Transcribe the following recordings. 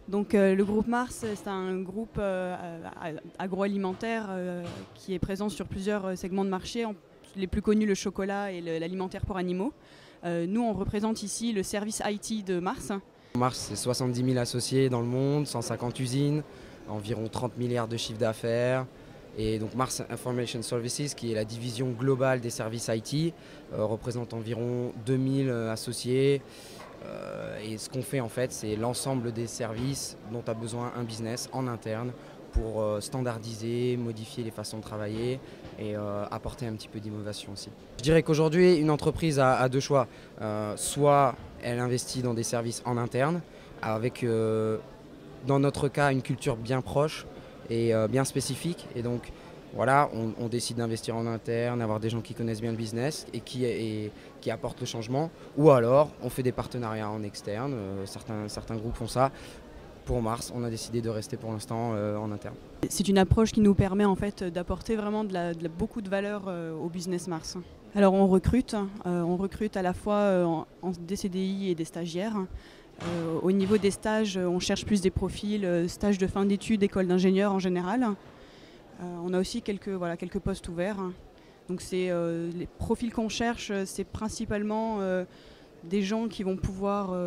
Donc le groupe Mars, c'est un groupe agroalimentaire qui est présent sur plusieurs segments de marché, les plus connus le chocolat et l'alimentaire pour animaux. Nous, on représente ici le service IT de Mars. Mars, c'est 70 000 associés dans le monde, 150 usines, environ 30 milliards de chiffre d'affaires. Et donc Mars Information Services, qui est la division globale des services IT, représente environ 2000 associés. Et ce qu'on fait en fait, c'est l'ensemble des services dont a besoin un business en interne pour standardiser, modifier les façons de travailler et apporter un petit peu d'innovation aussi. Je dirais qu'aujourd'hui, une entreprise a deux choix. Soit elle investit dans des services en interne, avec dans notre cas une culture bien proche et bien spécifique. Et donc voilà, on décide d'investir en interne, avoir des gens qui connaissent bien le business et qui apportent le changement. Ou alors on fait des partenariats en externe, certains groupes font ça. Pour Mars, on a décidé de rester pour l'instant en interne. C'est une approche qui nous permet en fait d'apporter vraiment beaucoup de valeur au business Mars. Alors on recrute à la fois des CDI et des stagiaires. Au niveau des stages, on cherche plus des profils stages de fin d'études, école d'ingénieur en général. On a aussi quelques postes ouverts. Donc les profils qu'on cherche, c'est principalement des gens qui vont pouvoir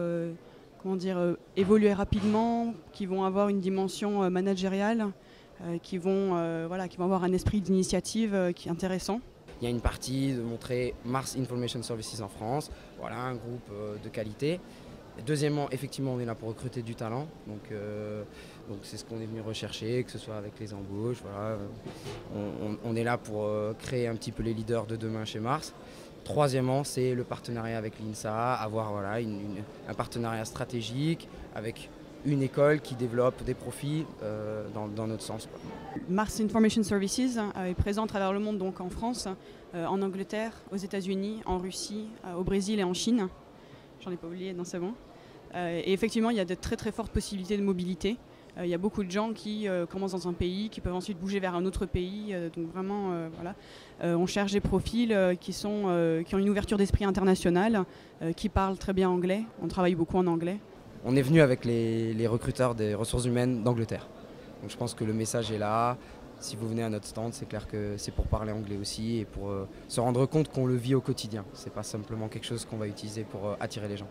évoluer rapidement, qui vont avoir une dimension managériale, qui vont avoir un esprit d'initiative qui est intéressant. Il y a une partie de montrer Mars Information Services en France, voilà, un groupe de qualité. Deuxièmement, effectivement, on est là pour recruter du talent, donc c'est ce qu'on est venu rechercher, que ce soit avec les embauches. Voilà. On est là pour créer un petit peu les leaders de demain chez Mars. Troisièmement, c'est le partenariat avec l'INSA, avoir un partenariat stratégique avec une école qui développe des profils dans notre sens. Mars Information Services est présent à travers le monde, donc en France, en Angleterre, aux États-Unis, en Russie, au Brésil et en Chine. J'en ai pas oublié, non c'est bon. Et effectivement, il y a de très très fortes possibilités de mobilité. Il y a beaucoup de gens qui commencent dans un pays, qui peuvent ensuite bouger vers un autre pays. Donc vraiment, voilà. On cherche des profils qui ont une ouverture d'esprit internationale, qui parlent très bien anglais. On travaille beaucoup en anglais. On est venu avec les recruteurs des ressources humaines d'Angleterre. Donc je pense que le message est là. Si vous venez à notre stand, c'est clair que c'est pour parler anglais aussi et pour se rendre compte qu'on le vit au quotidien. C'est pas simplement quelque chose qu'on va utiliser pour attirer les gens.